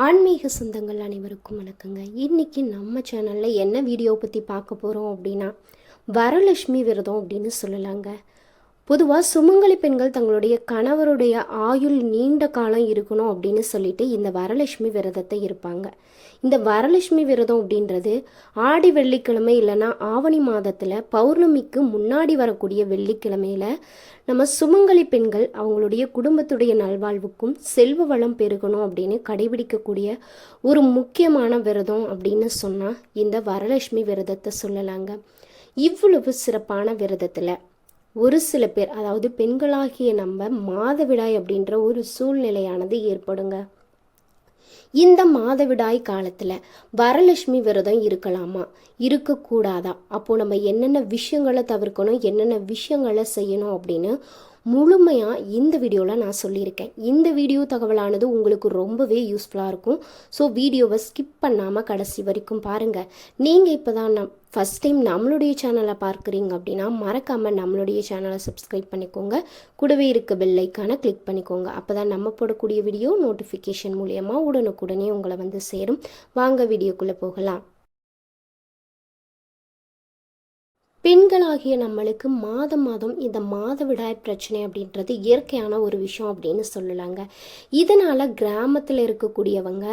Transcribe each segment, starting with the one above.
ஆன்மீக சொந்தங்கள் அனைவருக்கும் வணக்கங்க. இன்னைக்கு நம்ம சேனலில் என்ன வீடியோ பற்றி பார்க்க போகிறோம் அப்படின்னா, வரலட்சுமி விரதம் அப்படின்னு சொல்லலாங்க. பொதுவாக சுமங்கலி பெண்கள் தங்களுடைய கணவருடைய ஆயுள் நீண்ட காலம் இருக்கணும் அப்படின்னு சொல்லிட்டு இந்த வரலட்சுமி விரதத்தை இருப்பாங்க. இந்த வரலட்சுமி விரதம் அப்படின்றது ஆடி வெள்ளிக்கிழமை இல்லைன்னா ஆவணி மாதத்தில் பௌர்ணமிக்கு முன்னாடி வரக்கூடிய வெள்ளிக்கிழமையில நம்ம சுமங்கலி பெண்கள் அவங்களுடைய குடும்பத்துடைய நல்வாழ்வுக்கும் செல்வ வளம் பெருகணும் அப்படின்னு கடைபிடிக்கக்கூடிய ஒரு முக்கியமான விரதம் அப்படின்னு சொன்னால் இந்த வரலட்சுமி விரதத்தை சொல்லலாங்க. இவ்வளவு சிறப்பான விரதத்தில் ஒரு சில பேர், அதாவது பெண்களாகிய நம்ம மாதவிடாய் அப்படின்ற ஒரு சூழ்நிலையானது ஏற்படுங்க. இந்த மாதவிடாய் காலத்தில் வரலட்சுமி விரதம் இருக்கலாமா, இருக்கக்கூடாதா, அப்போது நம்ம என்னென்ன விஷயங்களை தவிர்க்கணும், என்னென்ன விஷயங்களை செய்யணும் அப்படின்னு முழுமையாக இந்த வீடியோவில் நான் சொல்லியிருக்கேன். இந்த வீடியோ தகவலானது உங்களுக்கு ரொம்பவே யூஸ்ஃபுல்லாக இருக்கும். ஸோ வீடியோவை ஸ்கிப் பண்ணாமல் கடைசி வரைக்கும் பாருங்கள். நீங்கள் இப்போ தான் ஃபஸ்ட் டைம் நம்மளுடைய சேனலை பார்க்குறீங்க அப்படின்னா மறக்காமல் நம்மளுடைய சேனலை சப்ஸ்கிரைப் பண்ணிக்கோங்க. கூடவே இருக்க பெல் ஐக்கானை கிளிக் பண்ணிக்கோங்க. அப்போ தான் நம்ம போடக்கூடிய வீடியோ நோட்டிஃபிகேஷன் மூலயமா உடனுக்குடனே உங்களை வந்து சேரும். வாங்க வீடியோக்குள்ளே போகலாம். பெண்களாகிய நம்மளுக்கு மாதம் மாதம் இந்த மாதவிடாய் பிரச்சனை அப்படின்றது இயற்கையான ஒரு விஷயம் அப்படின்னு சொல்லலாங்க. இதனால் கிராமத்தில் இருக்கக்கூடியவங்க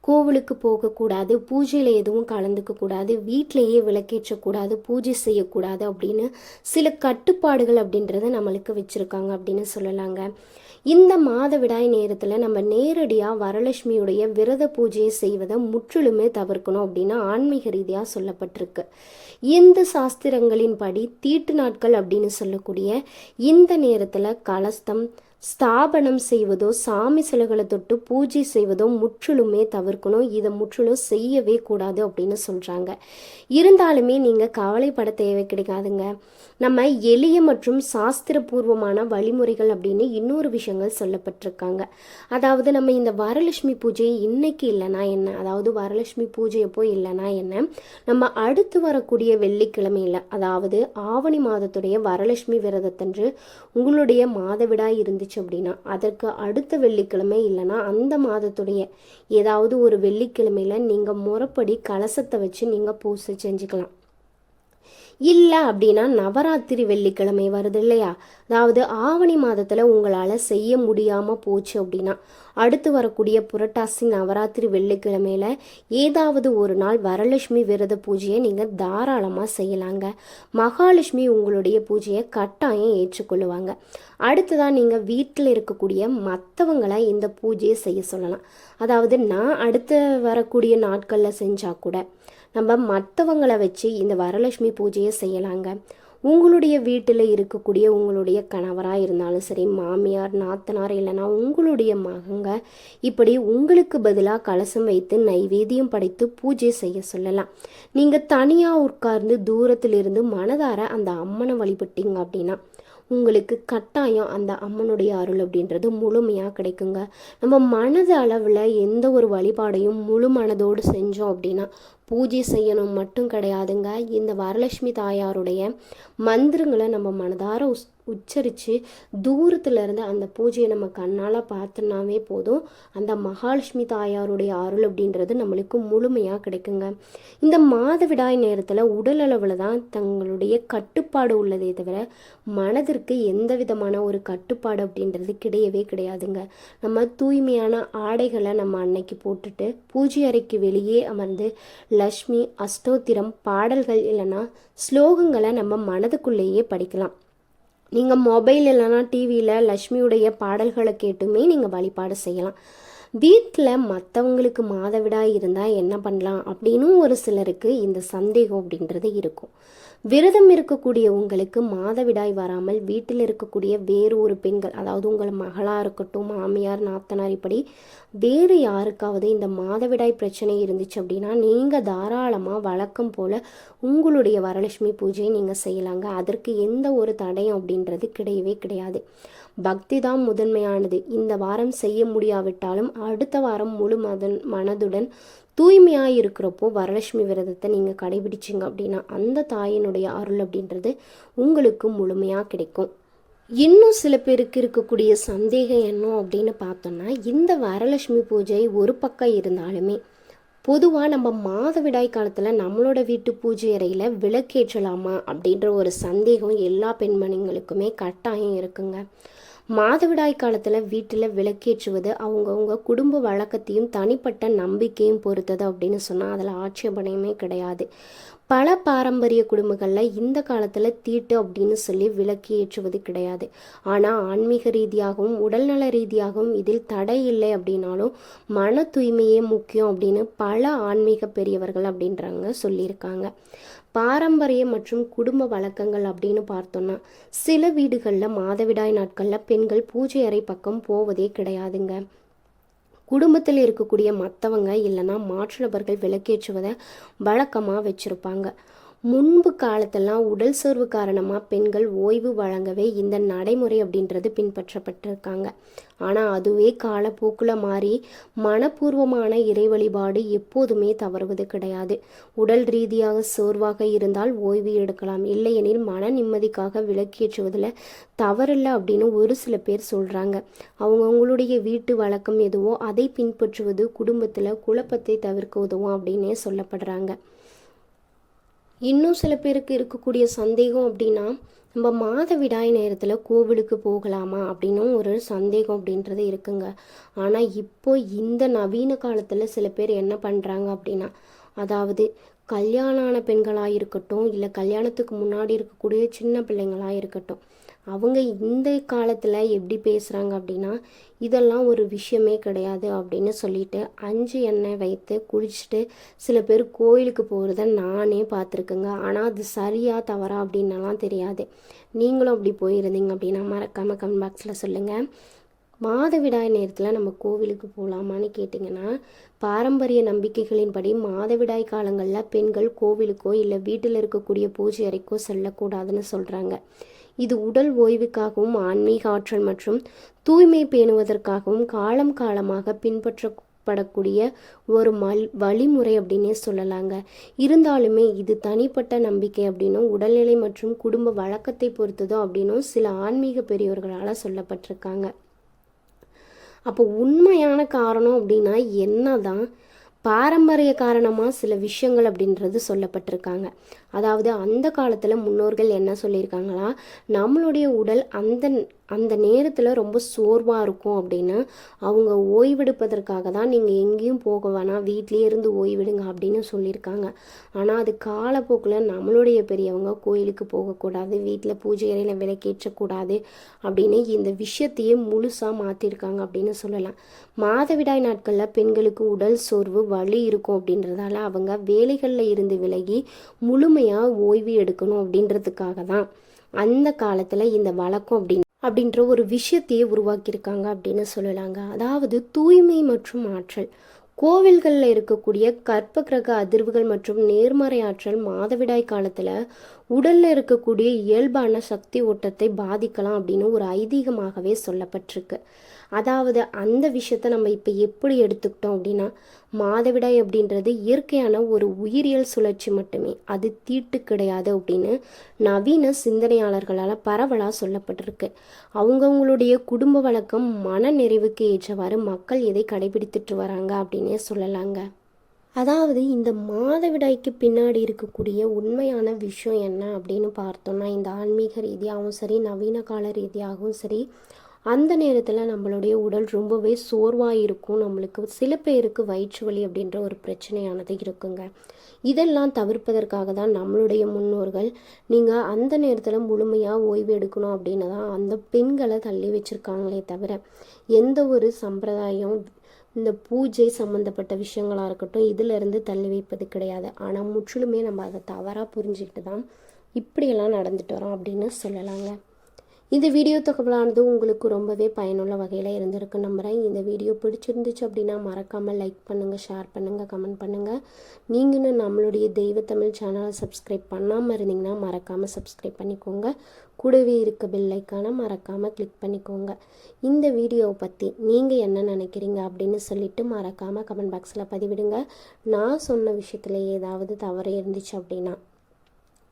கோவிலுக்கு போகக்கூடாது, பூஜையில் எதுவும் கலந்துக்க கூடாது, வீட்டிலையே விளக்கேற்றக்கூடாது, பூஜை செய்யக்கூடாது அப்படின்னு சில கட்டுப்பாடுகள் அப்படின்றத நம்மளுக்கு வச்சுருக்காங்க அப்படின்னு சொல்லலாங்க. இந்த மாதவிடாய் நேரத்தில் நம்ம நேரடியாக வரலட்சுமியுடைய விரத பூஜையை செய்வதை முற்றிலுமே தவிர்க்கணும் அப்படின்னு ஆன்மீக ரீதியாக சொல்லப்பட்டிருக்கு. இந்த சாஸ்திரங்களின்படி தீட்டு நாட்கள் அப்படின்னு சொல்லக்கூடிய இந்த நேரத்தில் கலஸ்தம் ஸ்தாபனம் செய்வதோ சாமி சிலைகளை தொட்டு பூஜை செய்வதோ முற்றிலுமே தவிர்க்கணும். இதை முற்றிலும் செய்யவே கூடாது அப்படின்னு சொல்கிறாங்க. இருந்தாலுமே நீங்கள் கவலைப்பட தேவை கிடைக்காதுங்க. நம்ம எளிய மற்றும் சாஸ்திரபூர்வமான வழிமுறைகள் அப்படின்னு இன்னொரு விஷயங்கள் சொல்லப்பட்டிருக்காங்க. அதாவது நம்ம இந்த வரலட்சுமி பூஜை இன்னைக்கு இல்லைனா என்ன, அதாவது வரலட்சுமி பூஜை எப்போ இல்லைனா என்ன, நம்ம அடுத்து வரக்கூடிய வெள்ளிக்கிழமையில், அதாவது ஆவணி மாதத்துடைய வரலட்சுமி விரதத்தன்று உங்களுடைய மாதவிடாய் இருந்துச்சு அப்படின்னா அதற்கு அடுத்த வெள்ளிக்கிழமை இல்லைன்னா அந்த மாதத்துடைய ஏதாவது ஒரு வெள்ளிக்கிழமையில நீங்க முறைப்படி கலசத்தை வச்சு நீங்க பூஜை செஞ்சுக்கலாம். இல்லை அப்படின்னா நவராத்திரி வெள்ளிக்கிழமை வருது இல்லையா, அதாவது ஆவணி மாதத்தில் உங்களால் செய்ய முடியாமல் போச்சு அப்படின்னா அடுத்து வரக்கூடிய புரட்டாசி நவராத்திரி வெள்ளிக்கிழமையில ஏதாவது ஒரு நாள் வரலட்சுமி விரத பூஜையை நீங்கள் தாராளமாக செய்யலாங்க. மகாலட்சுமி உங்களுடைய பூஜையை கட்டாயம் ஏற்றுக்கொள்ளுவாங்க. அடுத்ததான் நீங்கள் வீட்டில் இருக்கக்கூடிய மற்றவங்களை இந்த பூஜையை செய்ய சொல்லலாம். அதாவது நான் அடுத்து வரக்கூடிய நாட்களில் செஞ்சால் கூட நம்ம மற்றவங்களை வச்சு இந்த வரலட்சுமி பூஜையை செய்யலாங்க. உங்களுடைய வீட்டில் இருக்கக்கூடிய உங்களுடைய கணவராக இருந்தாலும் சரி, மாமியார் நாத்தனார் இல்லைன்னா உங்களுடைய மகங்க இப்படி உங்களுக்கு பதிலாக கலசம் வைத்து நைவேத்தியம் படைத்து பூஜை செய்ய சொல்லலாம். நீங்கள் தனியாக உட்கார்ந்து தூரத்திலிருந்து மனதார அந்த அம்மனை வழிபட்டீங்க அப்படின்னா உங்களுக்கு கட்டாயம் அந்த அம்மனுடைய அருள் அப்படின்றது முழுமையாக கிடைக்குங்க. நம்ம மனது அளவில் எந்த ஒரு வழிபாடையும் முழு மனதோடு செஞ்சோம் அப்படின்னா பூஜை செய்யணும் மட்டும் கிடையாதுங்க, இந்த வரலட்சுமி தாயாருடைய மந்திரங்களை நம்ம மனதார உச்சரித்து தூரத்துலேருந்து அந்த பூஜையை நம்ம கண்ணால் பார்த்தோன்னாவே போதும், அந்த மகாலட்சுமி தாயாருடைய அருள் அப்படின்றது நம்மளுக்கு முழுமையாக கிடைக்குங்க. இந்த மாதவிடாய் நேரத்தில் உடல் அளவில் தான் தங்களுடைய கட்டுப்பாடு உள்ளதே தவிர மனதிற்கு எந்த விதமான ஒரு கட்டுப்பாடு அப்படின்றது கிடையவே கிடையாதுங்க. நம்ம தூய்மையான ஆடைகளை நம்ம அன்னைக்கு போட்டுட்டு பூஜை அறைக்கு வெளியே அமர்ந்து லக்ஷ்மி அஷ்டோத்திரம் பாடல்கள் இல்லைன்னா ஸ்லோகங்களை நம்ம மனதுக்குள்ளேயே படிக்கலாம். நீங்கள் மொபைல் இல்லைனா டிவியில் லக்ஷ்மியுடைய பாடல்களை கேட்டுமே நீங்கள் வழிபாடு செய்யலாம். வீட்டில் மற்றவங்களுக்கு மாதவிடாய் இருந்தால் என்ன பண்ணலாம் அப்படின்னு ஒரு சிலருக்கு இந்த சந்தேகம் அப்படின்றது இருக்கும். விரதம் இருக்கக்கூடிய உங்களுக்கு மாதவிடாய் வராமல் வீட்டில் இருக்கக்கூடிய வேறு ஒரு பெண்கள், அதாவது உங்கள் மகளாக இருக்கட்டும், மாமியார் நாத்தனார், இப்படி வேறு யாருக்காவது இந்த மாதவிடாய் பிரச்சனை இருந்துச்சு அப்படின்னா நீங்கள் தாராளமாக வழக்கம் போல் உங்களுடைய வரலட்சுமி பூஜையை நீங்கள் செய்யலாங்க. அதற்கு எந்த ஒரு தடையும் அப்படின்றது கிடையவே கிடையாது. பக்தி தான் முதன்மையானது. இந்த வாரம் செய்ய முடியாவிட்டாலும் அடுத்த வாரம் முழு மனதுடன் தூய்மையாக இருக்கிறப்போ வரலட்சுமி விரதத்தை நீங்கள் கடைபிடிச்சிங்க அப்படின்னா அந்த தாயினுடைய அருள் அப்படின்றது உங்களுக்கு முழுமையாக கிடைக்கும். இன்னும் சில பேருக்கு இருக்கக்கூடிய சந்தேகம் என்ன அப்படின்னு பார்த்தோம்னா, இந்த வரலட்சுமி பூஜை ஒரு பக்கம் இருந்தாலுமே பொதுவாக நம்ம மாதவிடாய் காலத்தில் நம்மளோட வீட்டு பூஜை அறையில் விளக்கேற்றலாமா அப்படின்ற ஒரு சந்தேகம் எல்லா பெண்மணிங்களுக்குமே கட்டாயம் இருக்குங்க. மாதவிடாய் காலத்தில் வீட்டில் விளக்கேற்றுவது அவங்கவுங்க குடும்ப வழக்கத்தையும் தனிப்பட்ட நம்பிக்கையும் பொறுத்தது அப்படின்னு சொன்னால் அதில் ஆட்சேபனையுமே கிடையாது. பல பாரம்பரிய குடும்பங்களில் இந்த காலத்தில் தீட்டு அப்படின்னு சொல்லி விளக்கு ஏற்றுவது கிடையாது. ஆனால் ஆன்மீக ரீதியாகவும் உடல்நல ரீதியாகவும் இதில் தடை இல்லை அப்படின்னாலும் மன தூய்மையே முக்கியம் அப்படின்னு பல ஆன்மீக பெரியவர்கள் அப்படின்றவங்க சொல்லியிருக்காங்க. பாரம்பரிய மற்றும் குடும்ப வழக்கங்கள் அப்படின்னு பார்த்தோம்னா சில வீடுகளில் மாதவிடாய் நாட்களில் பெண்கள் பூஜை அறை பக்கம் போவதே கிடையாதுங்க. குடும்பத்தில் இருக்கக்கூடிய மற்றவங்க இல்லைன்னா மாற்று நபர்கள் விளக்கேற்றுவதை வழக்கமாக வச்சுருப்பாங்க. முன்பு காலத்தெல்லாம் உடல் சோர்வு காரணமாக பெண்கள் ஓய்வு வழங்கவே இந்த நடைமுறை அப்படின்றது பின்பற்றப்பட்டிருக்காங்க. ஆனால் அதுவே காலப்போக்கில் மாறி மனப்பூர்வமான இறை வழிபாடு எப்போதுமே தவறுவது கிடையாது. உடல் ரீதியாக சோர்வாக இருந்தால் ஓய்வு எடுக்கலாம், இல்லையெனில் மன நிம்மதிக்காக விளக்கேற்றுவதில் தவறில்லை அப்படின்னு ஒரு சில பேர் சொல்கிறாங்க. அவங்கவுங்களுடைய வீட்டு வழக்கம் எதுவோ அதை பின்பற்றுவது குடும்பத்தில் குழப்பத்தை தவிர்க்க உதவும் அப்படின்னே சொல்லப்படுறாங்க. இன்னும் சில பேருக்கு இருக்கக்கூடிய சந்தேகம் அப்படின்னா, நம்ம மாதவிடாய் நேரத்தில் கோவிலுக்கு போகலாமா அப்படின்னும் ஒரு சந்தேகம் அப்படின்றது இருக்குங்க. ஆனால் இப்போ இந்த நவீன காலத்தில் சில பேர் என்ன பண்ணுறாங்க அப்படின்னா, அதாவது கல்யாணம் ஆன பெண்களாக இருக்கட்டும், இல்லை கல்யாணத்துக்கு முன்னாடி இருக்கக்கூடிய சின்ன பிள்ளைங்களாக இருக்கட்டும், அவங்க இந்த காலத்தில் எப்படி பேசுகிறாங்க அப்படின்னா, இதெல்லாம் ஒரு விஷயமே கிடையாது அப்படின்னு சொல்லிட்டு 5 எண்ணெய் வைத்து குளிச்சுட்டு சில பேர் கோயிலுக்கு போகிறத நானே பார்த்துருக்குங்க. ஆனால் அது சரியா தவறா அப்படின்னலாம் தெரியாது. நீங்களும் அப்படி போயிருந்தீங்க அப்படின்னா மறக்காமல் கமெண்ட் பாக்ஸில் சொல்லுங்கள். மாதவிடாய் நேரத்தில் நம்ம கோவிலுக்கு போகலாமான்னு கேட்டிங்கன்னா, பாரம்பரிய நம்பிக்கைகளின்படி மாதவிடாய் காலங்களில் பெண்கள் கோவிலுக்கோ இல்லை வீட்டில் இருக்கக்கூடிய பூஜை அறைக்கோ செல்லக்கூடாதுன்னு சொல்கிறாங்க. இது உடல் ஓய்வுக்காகவும் ஆன்மீக ஆற்றல் மற்றும் தூய்மை பேணுவதற்காகவும் காலம் காலமாக பின்பற்றப்படக்கூடிய ஒரு வழிமுறை அப்படின்னே சொல்லலாங்க. இருந்தாலுமே இது தனிப்பட்ட நம்பிக்கை அப்படின்னும் உடல்நிலை மற்றும் குடும்ப வழக்கத்தை பொறுத்ததோ அப்படின்னும் சில ஆன்மீக பெரியவர்களால் சொல்லப்பட்டிருக்காங்க. அப்போ உண்மையான காரணம் அப்படின்னா என்னதான்? பாரம்பரிய காரணமாக சில விஷயங்கள் அப்படின்றது சொல்லப்பட்டிருக்காங்க. அதாவது அந்த காலத்தில் முன்னோர்கள் என்ன சொல்லியிருக்காங்களா, நம்மளுடைய உடல் அந்த நேரத்தில் ரொம்ப சோர்வாக இருக்கும் அப்படின்னு அவங்க ஓய்வெடுப்பதற்காக தான் நீங்கள் எங்கேயும் போக வேணாம், வீட்லேயே இருந்து ஓய்வெடுங்க அப்படின்னு சொல்லியிருக்காங்க. ஆனால் அது காலப்போக்கில் நம்மளுடைய பெரியவங்க கோயிலுக்கு போகக்கூடாது, வீட்டில் பூஜை அறையில் விளக்கேற்றக்கூடாது அப்படின்னு இந்த விஷயத்தையே முழுசாக மாற்றிருக்காங்க அப்படின்னு சொல்லலாம். மாதவிடாய் நாட்களில் பெண்களுக்கு உடல் சோர்வு வலி இருக்கும் அப்படின்றதால அவங்க வேலைகளில் இருந்து விலகி முழுமையாக ஓய்வு எடுக்கணும் அப்படின்றதுக்காக தான் அந்த காலத்தில் இந்த வழக்கம் அப்படின்ற ஒரு விஷயத்தையே உருவாக்கியிருக்காங்க அப்படின்னு சொல்லலாங்க. அதாவது தூய்மை மற்றும் ஆற்றல். கோவில்களில் இருக்கக்கூடிய கற்ப கிரக அதிர்வுகள் மற்றும் நேர்மறை ஆற்றல் மாதவிடாய் காலத்தில் உடலில் இருக்கக்கூடிய இயல்பான சக்தி ஓட்டத்தை பாதிக்கலாம் அப்படின்னு ஒரு ஐதீகமாகவே சொல்லப்பட்டிருக்கு. அதாவது அந்த விஷயத்த நம்ம இப்போ எப்படி எடுத்துக்கிட்டோம் அப்படின்னா, மாதவிடாய் அப்படின்றது இயற்கையான ஒரு உயிரியல் சுழற்சி மட்டுமே, அது தீட்டு கிடையாது அப்படின்னு நவீன சிந்தனையாளர்களால் பரவலாக சொல்லப்பட்டிருக்கு. அவங்கவுங்களுடைய குடும்ப வழக்கம் மன நிறைவுக்கு ஏற்றவாறு மக்கள் எதை கடைபிடித்துட்டு வராங்க அப்படின்னே சொல்லலாங்க. அதாவது இந்த மாதவிடாய்க்கு பின்னாடி இருக்கக்கூடிய உண்மையான விஷயம் என்ன அப்படின்னு பார்த்தோம்னா, இந்த ஆன்மீக ரீதியாகவும் சரி நவீன கால ரீதியாகவும் சரி அந்த நேரத்தில் நம்மளுடைய உடல் ரொம்பவே சோர்வாக இருக்கும். நம்மளுக்கு சில பேருக்கு வயிற்று வலி அப்படின்ற ஒரு பிரச்சனையானது இருக்குங்க. இதெல்லாம் தவிர்ப்பதற்காக தான் நம்மளுடைய முன்னோர்கள் நீங்கள் அந்த நேரத்தில் முழுமையாக ஓய்வு எடுக்கணும் அப்படின்னு தான் அந்த பெண்களை தள்ளி வச்சுருக்காங்களே தவிர எந்த ஒரு சம்பிரதாயம் இந்த பூஜை சம்மந்தப்பட்ட விஷயங்களாக இருக்கட்டும் இதிலிருந்து தள்ளி வைப்பது கிடையாது. ஆனால் முற்றிலுமே நம்ம அதை தவறாக புரிஞ்சுக்கிட்டு தான் இப்படியெல்லாம் நடந்துட்டு வரோம் அப்படின்னு சொல்லலாங்க. இந்த வீடியோ தகவலானது உங்களுக்கு ரொம்பவே பயனுள்ள வகையில் இருந்திருக்கு நம்புகிறேன். இந்த வீடியோ பிடிச்சிருந்துச்சு அப்படின்னா மறக்காமல் லைக் பண்ணுங்கள், ஷேர் பண்ணுங்கள், கமெண்ட் பண்ணுங்கள். நீங்களும் நம்மளுடைய தெய்வ தமிழ் சேனலை சப்ஸ்கிரைப் பண்ணாமல் இருந்தீங்கன்னா மறக்காமல் சப்ஸ்கிரைப் பண்ணிக்கோங்க. கூடவே இருக்க பெல் ஐக்கானை மறக்காமல் கிளிக் பண்ணிக்கோங்க. இந்த வீடியோவை பற்றி நீங்கள் என்ன நினைக்கிறீங்க அப்படின்னு சொல்லிட்டு மறக்காமல் கமெண்ட் பாக்ஸில் பதிவிடுங்க. நான் சொன்ன விஷயத்தில் ஏதாவது தவறு இருந்துச்சு அப்படின்னா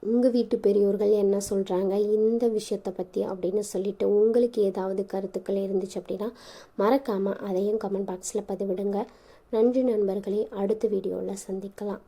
உங்கள் வீட்டு பெரியோர்கள் என்ன சொல்கிறாங்க இந்த விஷயத்தை பற்றி அப்படின்னு சொல்லிட்டு உங்களுக்கு ஏதாவது கருத்துக்கள் இருந்துச்சு அப்படின்னா மறக்காமல் அதையும் கமெண்ட் பாக்ஸில் பதிவிடுங்க. நன்றி நண்பர்களே, அடுத்த வீடியோவில் சந்திக்கலாம்.